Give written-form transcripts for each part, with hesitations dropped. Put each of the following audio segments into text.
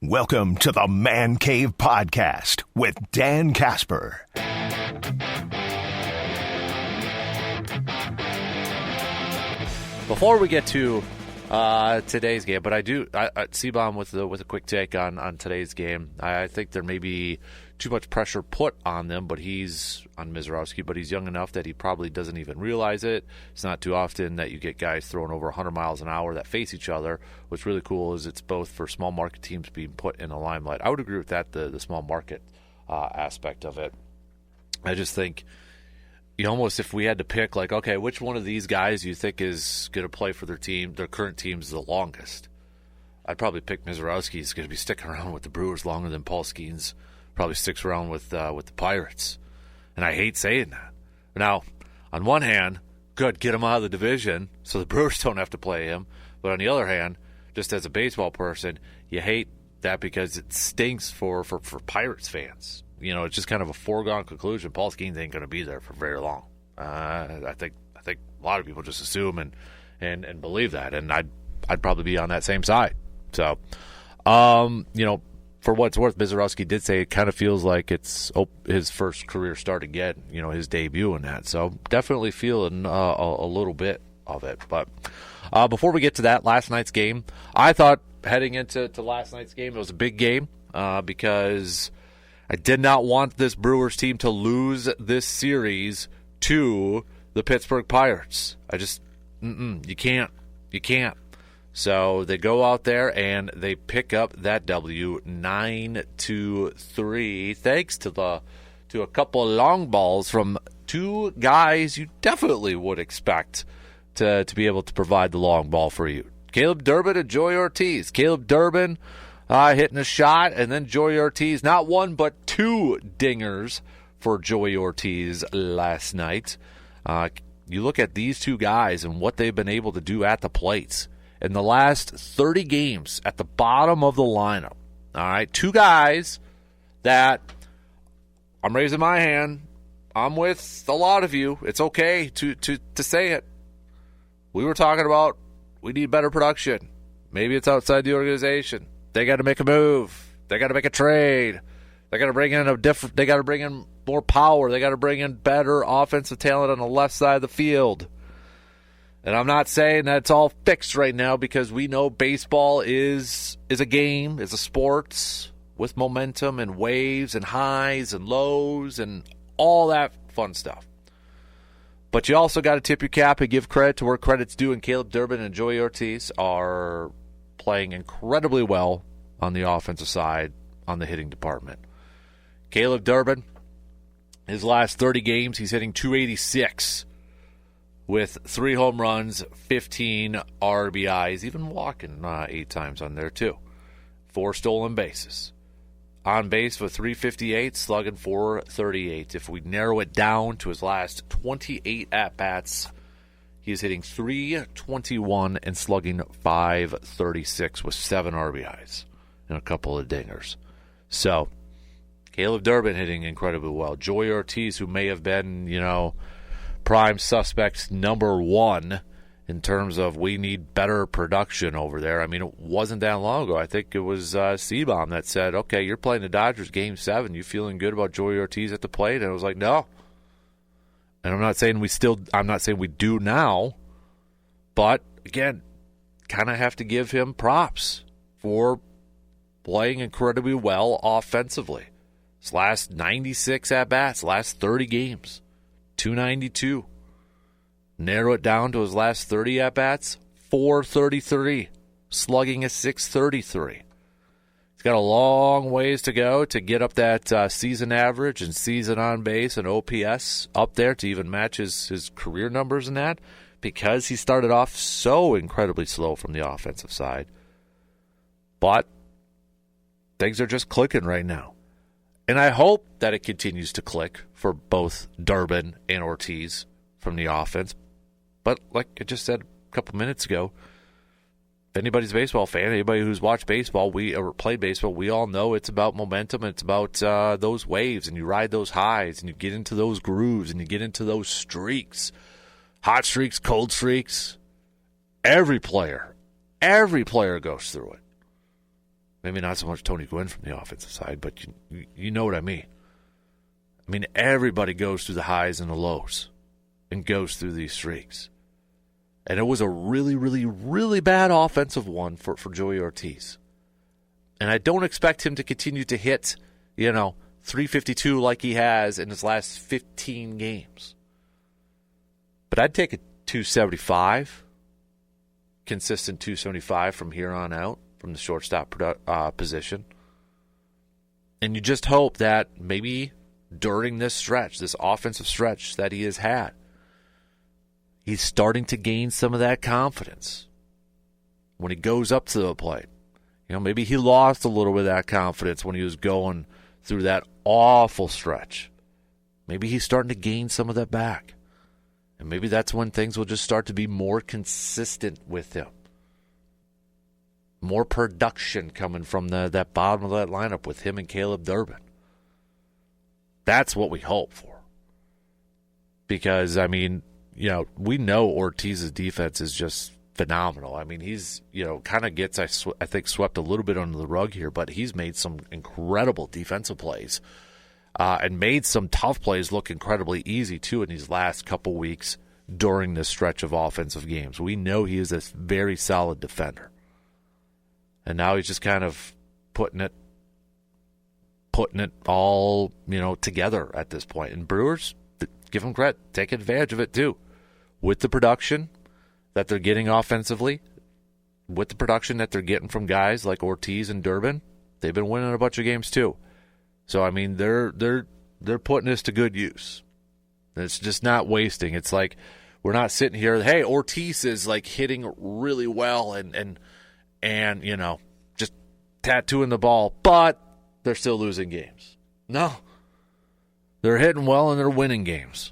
Welcome to the Man Cave Podcast with Dan Casper. Before we get to today's game, but I C-Bomb with a quick take on today's game. I think there may be too much pressure put on them, but he's on Mizz, but he's young enough that he probably doesn't even realize it. It's not too often that you get guys throwing over 100 miles an hour that face each other. What's really cool is it's both for small market teams being put in the limelight. I would agree with that, the small market aspect of it. I just think, almost if we had to pick, like, okay, which one of these guys you think is going to play for their team, their current teams, the longest? I'd probably pick Mizz. He's going to be sticking around with the Brewers longer than Paul Skenes probably sticks around with the Pirates. And I hate saying that. Now, on one hand, good, get him out of the division so the Brewers don't have to play him. But on the other hand, just as a baseball person, you hate that because it stinks for Pirates fans. It's just kind of a foregone conclusion. Paul Skenes ain't going to be there for very long. I think a lot of people just assume and believe that, and I'd probably be on that same side. So, for what it's worth, Mizz did say it kind of feels like it's his first career start again. His debut in that. So definitely feeling a little bit of it. But before we get to that, last night's game, I thought heading into last night's game, it was a big game because I did not want this Brewers team to lose this series to the Pittsburgh Pirates. You can't. So they go out there and they pick up that W 9-3, thanks to a couple of long balls from two guys you definitely would expect to be able to provide the long ball for you. Caleb Durbin and Joey Ortiz. Caleb Durbin hitting a shot, and then Joey Ortiz, not one but two dingers for Joey Ortiz last night. You look at these two guys and what they've been able to do at the plates in the last 30 games at the bottom of the lineup. All right, two guys that I'm raising my hand. I'm with a lot of you. It's okay to say it. We were talking about we need better production. Maybe it's outside the organization. They got to make a move. They got to make a trade. They got to bring in They got to bring in more power. They got to bring in better offensive talent on the left side of the field. And I'm not saying that it's all fixed right now because we know baseball is a game, is a sport with momentum and waves and highs and lows and all that fun stuff. But you also got to tip your cap and give credit to where credit's due, and Caleb Durbin and Joey Ortiz are playing incredibly well on the offensive side on the hitting department. Caleb Durbin, his last 30 games, he's hitting .286 with 3 home runs, 15 RBIs, even walking 8 times on there too. 4 stolen bases. On base with .358, slugging .438. If we narrow it down to his last 28 at-bats, he is hitting .321 and slugging .536 with 7 RBIs and a couple of dingers. So, Caleb Durbin hitting incredibly well. Joey Ortiz, who may have been, prime suspect number 1 in terms of we need better production over there. I mean, it wasn't that long ago. I think it was C-Bomb that said, okay, you're playing the Dodgers Game 7. You feeling good about Joey Ortiz at the plate? And I was like, no. And I'm not saying we do now, but again, kind of have to give him props for playing incredibly well offensively. His last 96 at-bats, last 30 games, .292. Narrow it down to his last 30 at-bats, .433, slugging a .633. He's got a long ways to go to get up that season average and season on base and OPS up there to even match his career numbers in that, because he started off so incredibly slow from the offensive side. But things are just clicking right now. And I hope that it continues to click for both Durbin and Ortiz from the offense. But like I just said a couple minutes ago, if anybody's a baseball fan, anybody who's watched baseball, or played baseball, we all know it's about momentum. It's about those waves, and you ride those highs, and you get into those grooves, and you get into those streaks, hot streaks, cold streaks. Every player goes through it. Maybe not so much Tony Gwynn from the offensive side, but you know what I mean. I mean, everybody goes through the highs and the lows and goes through these streaks. And it was a really, really, really bad offensive one for Joey Ortiz. And I don't expect him to continue to hit, 352 like he has in his last 15 games. But I'd take a 275, consistent 275 from here on out, from the shortstop position. And you just hope that maybe during this stretch, this offensive stretch that he has had, he's starting to gain some of that confidence when he goes up to the plate. Maybe he lost a little bit of that confidence when he was going through that awful stretch. Maybe he's starting to gain some of that back. And maybe that's when things will just start to be more consistent with him. More production coming from that bottom of that lineup with him and Caleb Durbin. That's what we hope for. Because, we know Ortiz's defense is just phenomenal. I mean, he's, kind of gets, I think, swept a little bit under the rug here, but he's made some incredible defensive plays and made some tough plays look incredibly easy, too, in these last couple weeks during this stretch of offensive games. We know he is a very solid defender. And now he's just kind of putting it all, together at this point. And Brewers, give him credit, take advantage of it, too. With the production that they're getting offensively, with the production that they're getting from guys like Ortiz and Durbin, they've been winning a bunch of games too. So they're putting this to good use. It's just not wasting. It's like we're not sitting here, hey, Ortiz is like hitting really well and just tattooing the ball, but they're still losing games. No. They're hitting well and they're winning games.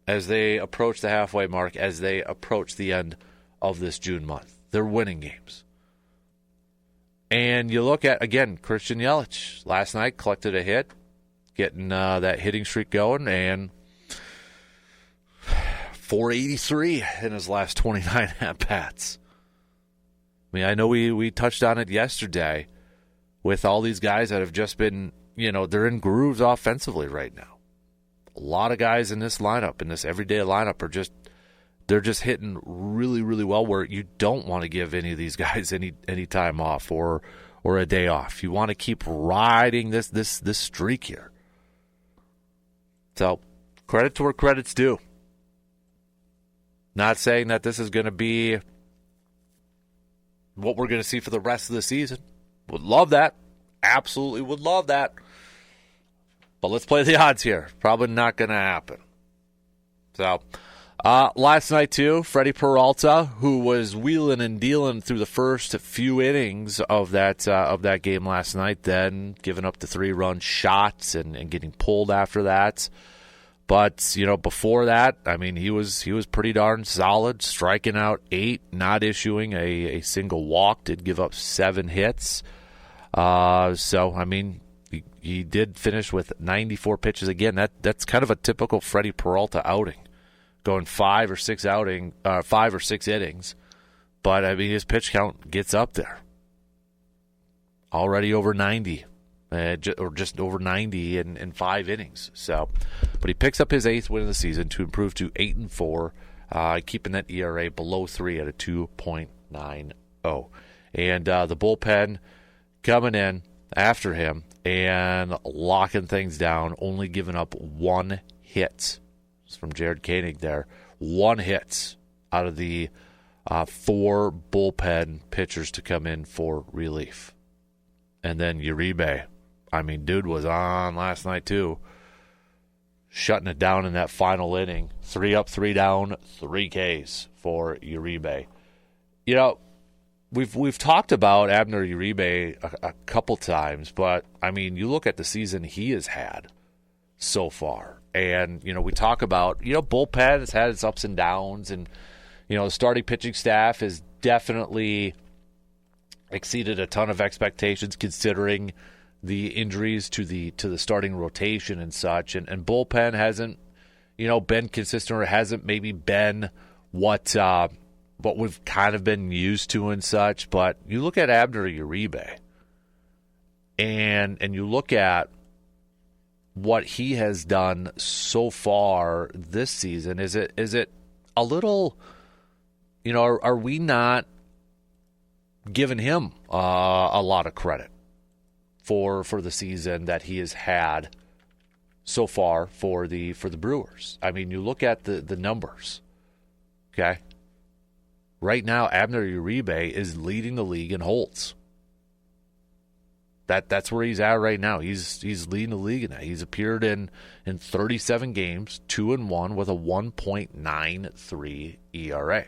As they approach the halfway mark, as they approach the end of this June month. They're winning games. And you look at, again, Christian Yelich. Last night collected a hit, getting that hitting streak going, and 483 in his last 29 at-bats. I know we touched on it yesterday with all these guys that have just been, they're in grooves offensively right now. A lot of guys in this lineup, in this everyday lineup, they're just hitting really, really well where you don't want to give any of these guys any time off or a day off. You want to keep riding this streak here. So, credit to where credit's due. Not saying that this is going to be what we're going to see for the rest of the season. Would love that. Absolutely would love that. But let's play the odds here. Probably not going to happen. So, last night, too, Freddie Peralta, who was wheeling and dealing through the first few innings of that game last night, then giving up the 3-run shots and getting pulled after that. But, before that, he was pretty darn solid, striking out 8, not issuing a single walk, did give up 7 hits. He did finish with 94 pitches. Again, that's kind of a typical Freddie Peralta outing, going 5 or 6 innings. But his pitch count gets up there, already over 90, or just over 90 in 5 innings. So, but he picks up his 8th win of the season to improve to 8-4, keeping that ERA below 3 at a 2.90. And the bullpen coming in after him and locking things down, only giving up 1 hit. It's from Jared Koenig there. 1 hit out of the 4 bullpen pitchers to come in for relief. And then Uribe. Dude was on last night too. Shutting it down in that final inning. 3 up, 3 down, 3 Ks for Uribe. We've talked about Abner Uribe a couple times, but, you look at the season he has had so far. And, we talk about, bullpen has had its ups and downs. And, the starting pitching staff has definitely exceeded a ton of expectations considering the injuries to the starting rotation and such. And bullpen hasn't, been consistent or hasn't maybe been what what we've kind of been used to and such. But you look at Abner Uribe, and you look at what he has done so far this season. Is it a little, are we not giving him a lot of credit for the season that he has had so far for the Brewers? I mean, you look at the numbers, okay? Right now, Abner Uribe is leading the league in holds. That's where he's at right now. He's leading the league in that. He's appeared in 37 games, 2-1 with a 1.93 ERA.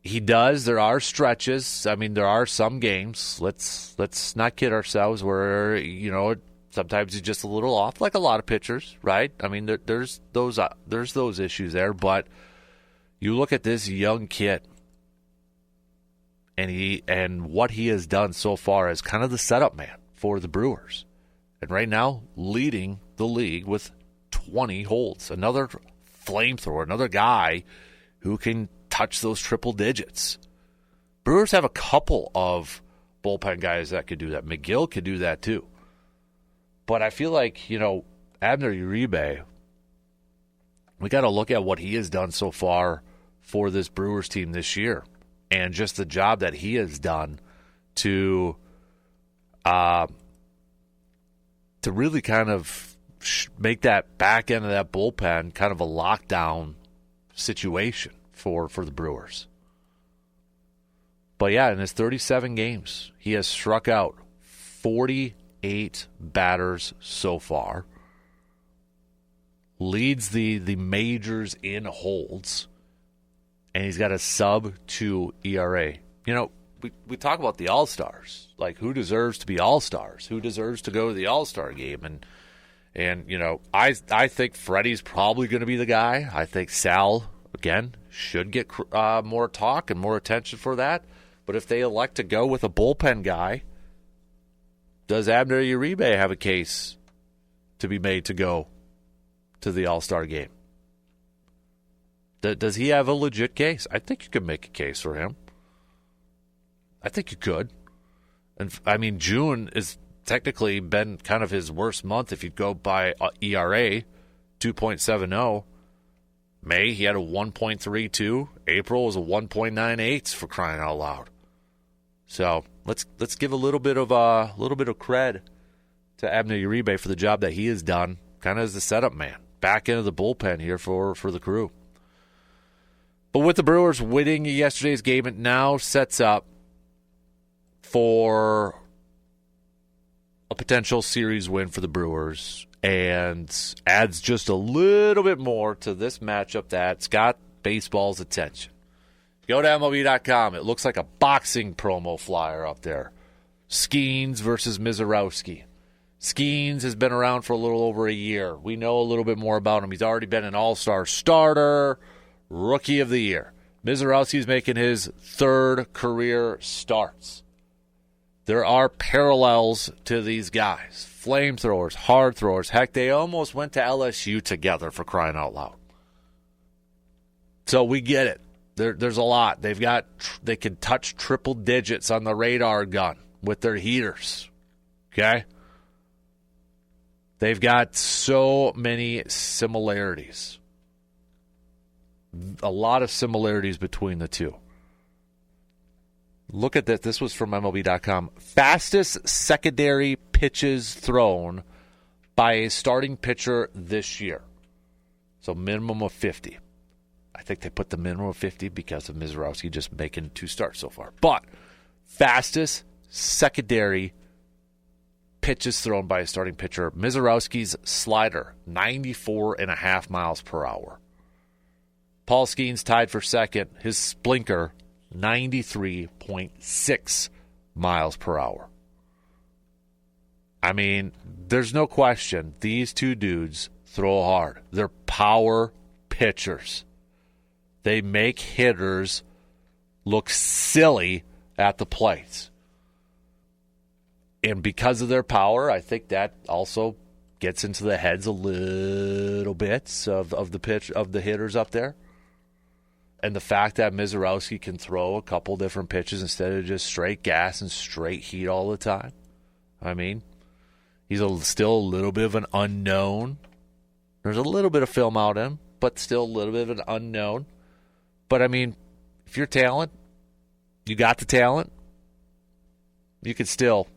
He does. There are stretches. I mean, there are some games. Let's not kid ourselves where sometimes he's just a little off, like a lot of pitchers, right? I mean, there's those issues there. But you look at this young kid, and what he has done so far as kind of the setup man for the Brewers, and right now leading the league with 20 holds. Another flamethrower, another guy who can touch those triple digits. Brewers have a couple of bullpen guys that could do that. McGill could do that too. But I feel like, Abner Uribe, we got to look at what he has done so far for this Brewers team this year, and just the job that he has done to really kind of make that back end of that bullpen kind of a lockdown situation for the Brewers. But yeah, in his 37 games, he has struck out 48 batters so far. Leads the majors in holds. And he's got a sub-2 ERA. We talk about the All-Stars. Like, who deserves to be All-Stars? Who deserves to go to the All-Star game? And I think Freddie's probably going to be the guy. I think Sal, again, should get more talk and more attention for that. But if they elect to go with a bullpen guy, does Abner Uribe have a case to be made to go to the All-Star game? Does he have a legit case? I think you could make a case for him. I think you could. And I mean, June has technically been kind of his worst month if you go by ERA, 2.70. May, he had a 1.32. April was a 1.98, for crying out loud. So let's give a little bit of cred to Abner Uribe for the job that he has done, kind of as the setup man, back into the bullpen here for the Crew. But with the Brewers winning yesterday's game, it now sets up for a potential series win for the Brewers and adds just a little bit more to this matchup that's got baseball's attention. Go to MLB.com. It looks like a boxing promo flyer up there. Skenes versus Mizz. Skenes has been around for a little over a year. We know a little bit more about him. He's already been an all-star starter, Rookie of the Year. Mizz making his third career starts. There are parallels to these guys. Flamethrowers, hard throwers. Heck, they almost went to LSU together, for crying out loud. So we get it. There's a lot. They can touch triple digits on the radar gun with their heaters. Okay? They've got so many similarities. A lot of similarities between the two. Look at this. This was from MLB.com. Fastest secondary pitches thrown by a starting pitcher this year. So minimum of 50. I think they put the minimum of 50 because of Mizz just making 2 starts so far. But fastest secondary pitches thrown by a starting pitcher. Mizz slider, 94.5 miles per hour. Paul Skenes tied for second. His splinker, 93.6 miles per hour. I mean, there's no question. These two dudes throw hard. They're power pitchers. They make hitters look silly at the plate. And because of their power, I think that also gets into the heads a little bit of the hitters up there. And the fact that Mizz can throw a couple different pitches instead of just straight gas and straight heat all the time. I mean, he's still a little bit of an unknown. There's a little bit of film out in him, but still a little bit of an unknown. But, I mean, if you're talent, you got the talent, you can still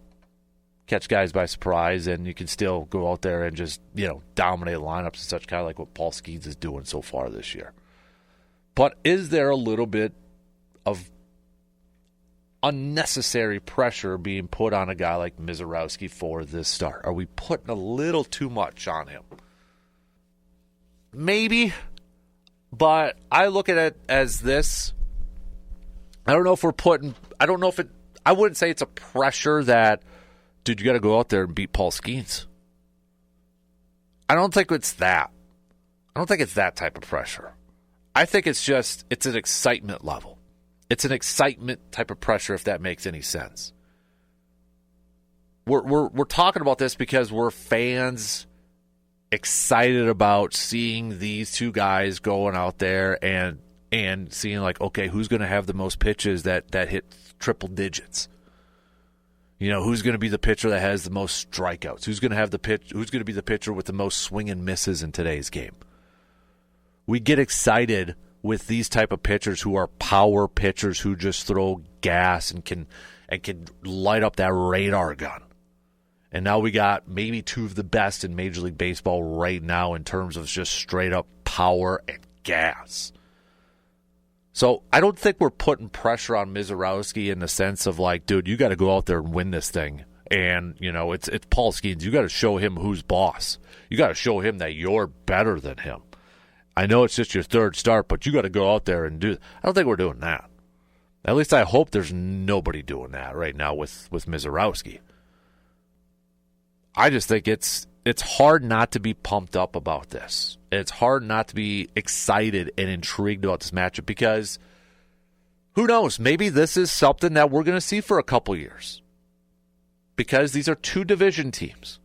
catch guys by surprise, and you can still go out there and just, dominate lineups and such, kind of like what Paul Skenes is doing so far this year. But is there a little bit of unnecessary pressure being put on a guy like Mizz for this start? Are we putting a little too much on him? Maybe, but I look at it as this. I don't know if I wouldn't say it's a pressure that, dude, you got to go out there and beat Paul Skenes. I don't think it's that. I don't think it's that type of pressure. I think it's an excitement level. It's an excitement type of pressure, if that makes any sense. We're talking about this because we're fans excited about seeing these two guys going out there and seeing like, okay, who's going to have the most pitches that hit triple digits? Who's going to be the pitcher that has the most strikeouts? Who's going to be the pitcher with the most swing and misses in today's game? We get excited with these type of pitchers who are power pitchers who just throw gas and can light up that radar gun. And now we got maybe two of the best in Major League Baseball right now in terms of just straight up power and gas. So I don't think we're putting pressure on Mizz in the sense of like, dude, you got to go out there and win this thing. And, it's Paul Skenes. You got to show him who's boss. You got to show him that you're better than him. I know it's just your third start, but you got to go out there and do it. I don't think we're doing that. At least I hope there's nobody doing that right now with Mizz. I just think it's hard not to be pumped up about this. It's hard not to be excited and intrigued about this matchup because who knows? Maybe this is something that we're going to see for a couple years because these are two division teams.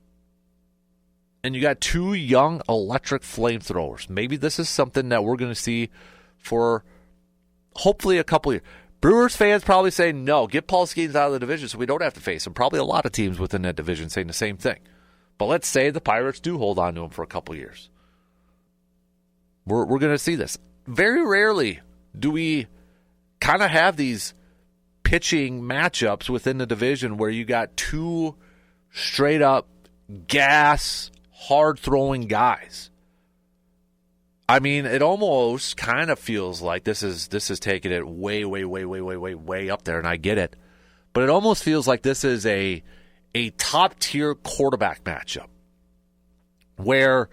And you got two young electric flamethrowers. Maybe this is something that we're going to see for hopefully a couple years. Brewers fans probably say, no, get Paul Skenes out of the division so we don't have to face him. Probably a lot of teams within that division saying the same thing. But let's say the Pirates do hold on to him for a couple years. We're going to see this. Very rarely do we kind of have these pitching matchups within the division where you got two straight up gas, hard-throwing guys. I mean, it almost kind of feels like this is taking it way up there, and I get it. But it almost feels like this is a top-tier quarterback matchup where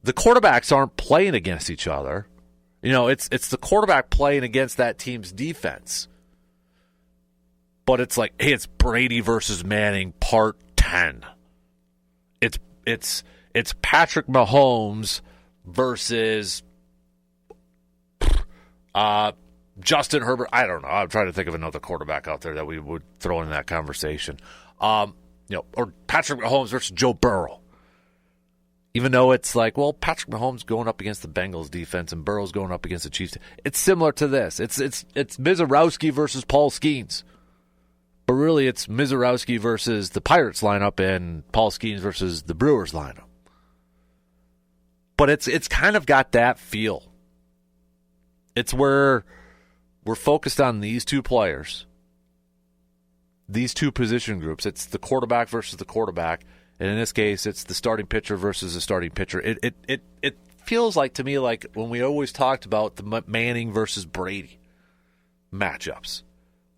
the quarterbacks aren't playing against each other. It's the quarterback playing against that team's defense. But it's like, hey, it's Brady versus Manning part 10. It's Patrick Mahomes versus Justin Herbert. I don't know. I'm trying to think of another quarterback out there that we would throw in that conversation. Or Patrick Mahomes versus Joe Burrow. Even though it's like, well, Patrick Mahomes going up against the Bengals defense and Burrow's going up against the Chiefs. It's similar to this. It's Mizz versus Paul Skenes. But really, it's Mizz versus the Pirates lineup and Paul Skenes versus the Brewers lineup. But it's kind of got that feel. It's where we're focused on these two players, these two position groups. It's the quarterback versus the quarterback, and in this case, it's the starting pitcher versus the starting pitcher. It feels like to me like when we always talked about the Manning versus Brady matchups.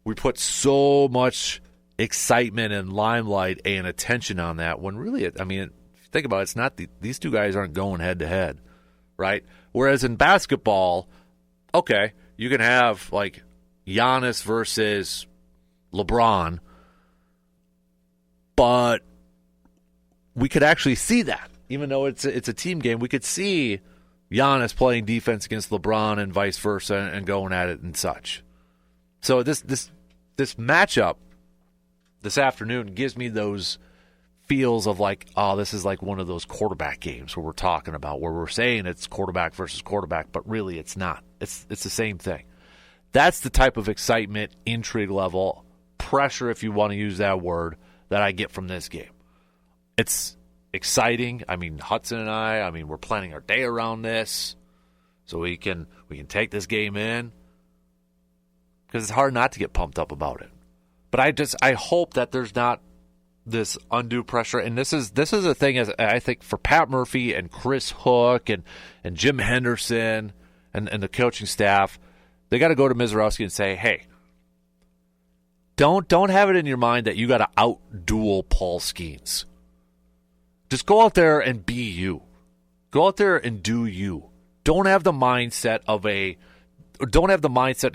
We put so much excitement and limelight and attention on that when really, think about it, it's not these two guys aren't going head to head, right? Whereas in basketball, okay, you can have like Giannis versus LeBron, but we could actually see that. Even though it's a team game, we could see Giannis playing defense against LeBron and vice versa and going at it and such. So this matchup this afternoon gives me those feels of like, oh, this is like one of those quarterback games where we're talking about, where we're saying it's quarterback versus quarterback, but really it's not. It's the same thing. That's the type of excitement, intrigue level, pressure, if you want to use that word, that I get from this game. It's exciting. I mean, Hudson and I mean, we're planning our day around this so we can take this game in, because it's hard not to get pumped up about it. But I hope that there's not this undue pressure. And this is a thing, as I think, for Pat Murphy and Chris Hook and Jim Henderson and the coaching staff. They got to go to Mizz and say, hey, don't have it in your mind that you got to out-duel Paul Skenes. Just go out there and be you. Go out there and do you. Don't have the mindset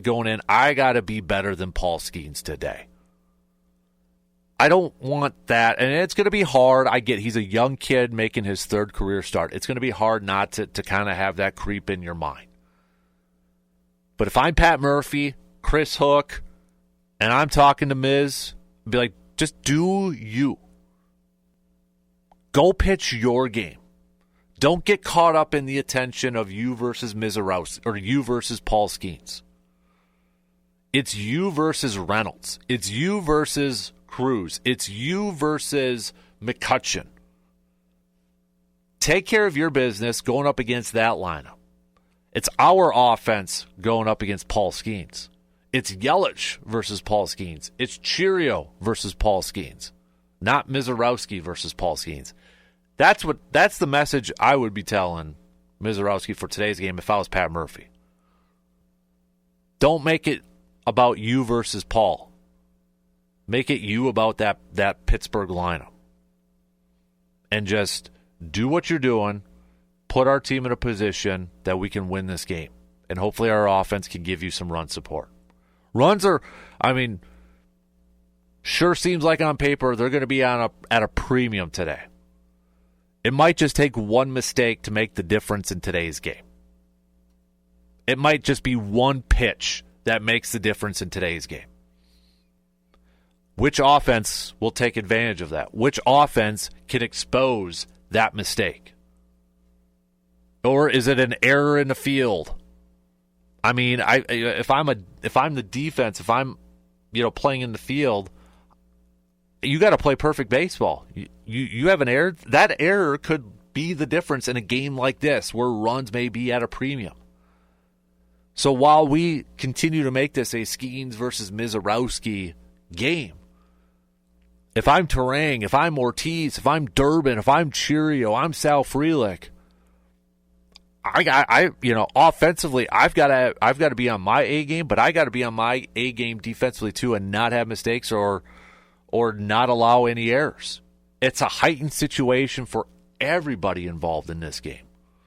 going in, I got to be better than Paul Skenes today. I don't want that, and it's going to be hard. I get he's a young kid making his third career start. It's going to be hard not to kind of have that creep in your mind. But if I'm Pat Murphy, Chris Hook, and I'm talking to Mizz, I'd be like, just do you. Go pitch your game. Don't get caught up in the attention of you versus Mizz or you versus Paul Skenes. It's you versus Reynolds. It's you versus Cruz. It's you versus McCutcheon. Take care of your business going up against that lineup. It's our offense going up against Paul Skenes. It's Yelich versus Paul Skenes. It's Cheerio versus Paul Skenes, not Mizorowski versus Paul Skenes. That's the message I would be telling Mizorowski for today's game if I was Pat Murphy. Don't make it about you versus Paul. Make it you about that Pittsburgh lineup. And just do what you're doing. Put our team in a position that we can win this game. And hopefully our offense can give you some run support. Runs are, sure seems like on paper they're going to be at a premium today. It might just take one mistake to make the difference in today's game. It might just be one pitch that makes the difference in today's game. Which offense will take advantage of that? Which offense can expose that mistake? Or is it an error in the field? I mean, if I'm the defense, if I'm playing in the field, you got to play perfect baseball. You have an error. That error could be the difference in a game like this where runs may be at a premium. So while we continue to make this a Skenes versus Mizorowski game, if I'm Terang, if I'm Ortiz, if I'm Durbin, if I'm Cheerio, I'm Sal Frelick, offensively, I've got to be on my A game, but I got to be on my A game defensively too, and not have mistakes or not allow any errors. It's a heightened situation for everybody involved in this game.